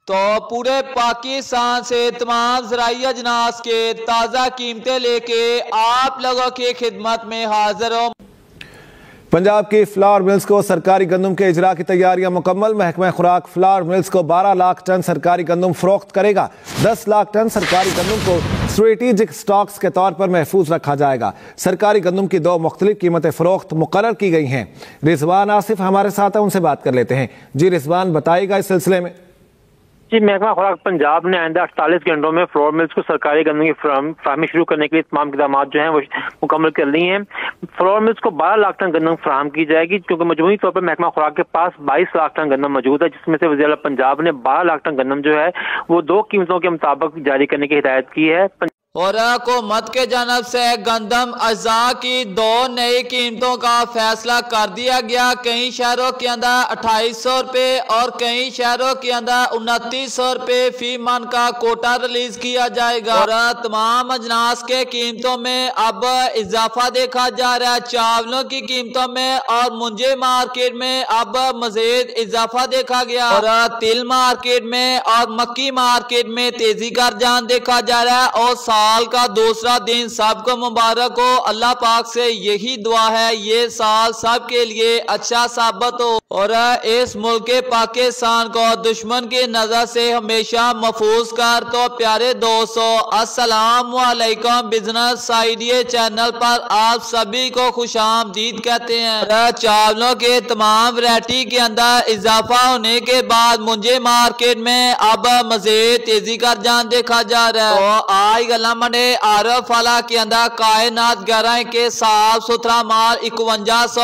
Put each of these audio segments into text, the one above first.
तो पूरे पाकिस्तान से तमाम ज़राई अजनास के ताज़ा कीमतें लेके आप लोगों की खिदमत में हाजिर हो। पंजाब की फ्लावर मिल्स को सरकारी गंदम के इजरा की तैयारियां मुकम्मल। महकमा खुराक फ्लावर मिल्स को 12 लाख टन सरकारी गंदम फरोख्त करेगा। 10 लाख टन सरकारी गंदम को स्ट्रेटेजिक स्टॉक्स के तौर पर महफूज रखा जाएगा। सरकारी गंदम की 2 मुख्तलिफ कीमतें फरोख्त मुकर्रर की गई हैं। रिजवान आसिफ हमारे साथ है, उनसे बात कर लेते हैं। जी रिजवान, बताइएगा इस सिलसिले में। जी, महकमा खुराक पंजाब ने आइंदा 48 घंटों में फ्लोर मिल्स को सरकारी गंदम की फराहमी शुरू करने के लिए तमाम इक़दाम जो हैं वो मुकम्मल कर ली हैं। फ्लोर मिल्स को 12 लाख टन गंदम फराहम की जाएगी, क्योंकि मजमूई तौर पर महकमा खुराक के पास 22 लाख टन गंदम मौजूद है, जिसमें से वज़ीर आला पंजाब ने 12 लाख टन गंदम जो है वो 2 कीमतों के मुताबिक जारी करने की हिदायत की है। और हुकूमत के जानब से गंदम अज़ा की 2 नई कीमतों का फैसला कर दिया गया। कई शहरों के अंदर 2800 रुपये और कई शहरों के अंदर 2900 रुपये फी मन का कोटा रिलीज किया जाएगा। और तमाम अजनास के कीमतों में अब इजाफा देखा जा रहा है। चावलों की कीमतों में और मुंजे मार्केट में अब मजीद इजाफा देखा गया। और तिल मार्केट में और मक्की मार्केट में तेजी का रुझान देखा जा रहा है। और साल का दूसरा दिन सबको मुबारक हो। अल्लाह पाक से यही दुआ है ये साल सबके लिए अच्छा साबित हो और इस मुल्क पाकिस्तान को दुश्मन की नजर से हमेशा महफूज कर। तो प्यारे दोस्तों, अस्सलाम वालेकुम। बिजनेस आइडिया चैनल पर आप सभी को खुशामदीद कहते हैं। चावलों के तमाम वैरायटी के अंदर इजाफा होने के बाद मुंजे मार्केट में अब मजीद तेजी का रुझान देखा जा रहा है। तो आज गला आरफ वाला के अंदर कायनात 11 के साफ सुथरा माल 5150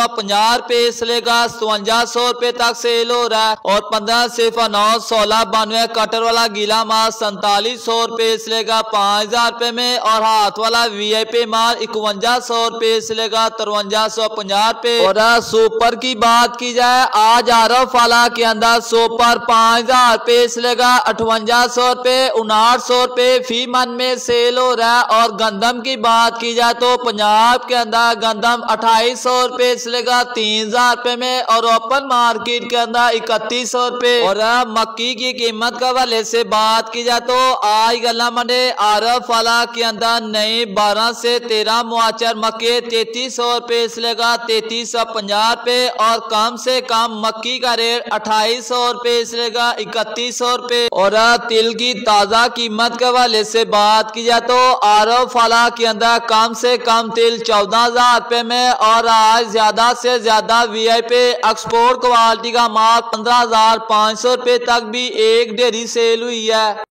रुपए से लेकर 5700 रुपए तक सेल हो रहा है। और 15 सिफर 9 16 92 कटर वाला गीला माल 4700 रुपए से लेकर 5000 रुपए में। और हाथ वाला VIP माल 5100 रुपए से लेकर 5350 रुपए। और सुपर की बात की जाए, आज आरफ वाला के अंदर सुपर 5000 रुपए से लेकर 5800 रुपए 5900 रुपए फी मन में सेल हो रहा है। और गंदम की बात की जाए तो पंजाब के अंदर गंदम 2800 रुपए से लेकर 3000 रुपए में और ओपन मार्केट के अंदर 3100 रुपए। और मक्की की कीमत के हवाले से बात की जाए तो आज गला मंडे आरफ वाला के अंदर नई 12 से 13 मुआचर मक्के 3300 रुपए से लेकर 3350 रुपए। और कम से कम मक्की का रेट 2800 रुपए से लेकर 3100 रुपए। और तिल की ताजा कीमत के हवाले से बात की जाए तो आरफ वाला के अंदर कम से कम तिल 14,000 रुपए में और आज ज्यादा से ज्यादा VIP एक्सपोर्ट क्वालिटी का माल 15,500 रुपए तक भी एक ढेरी सेल हुई है।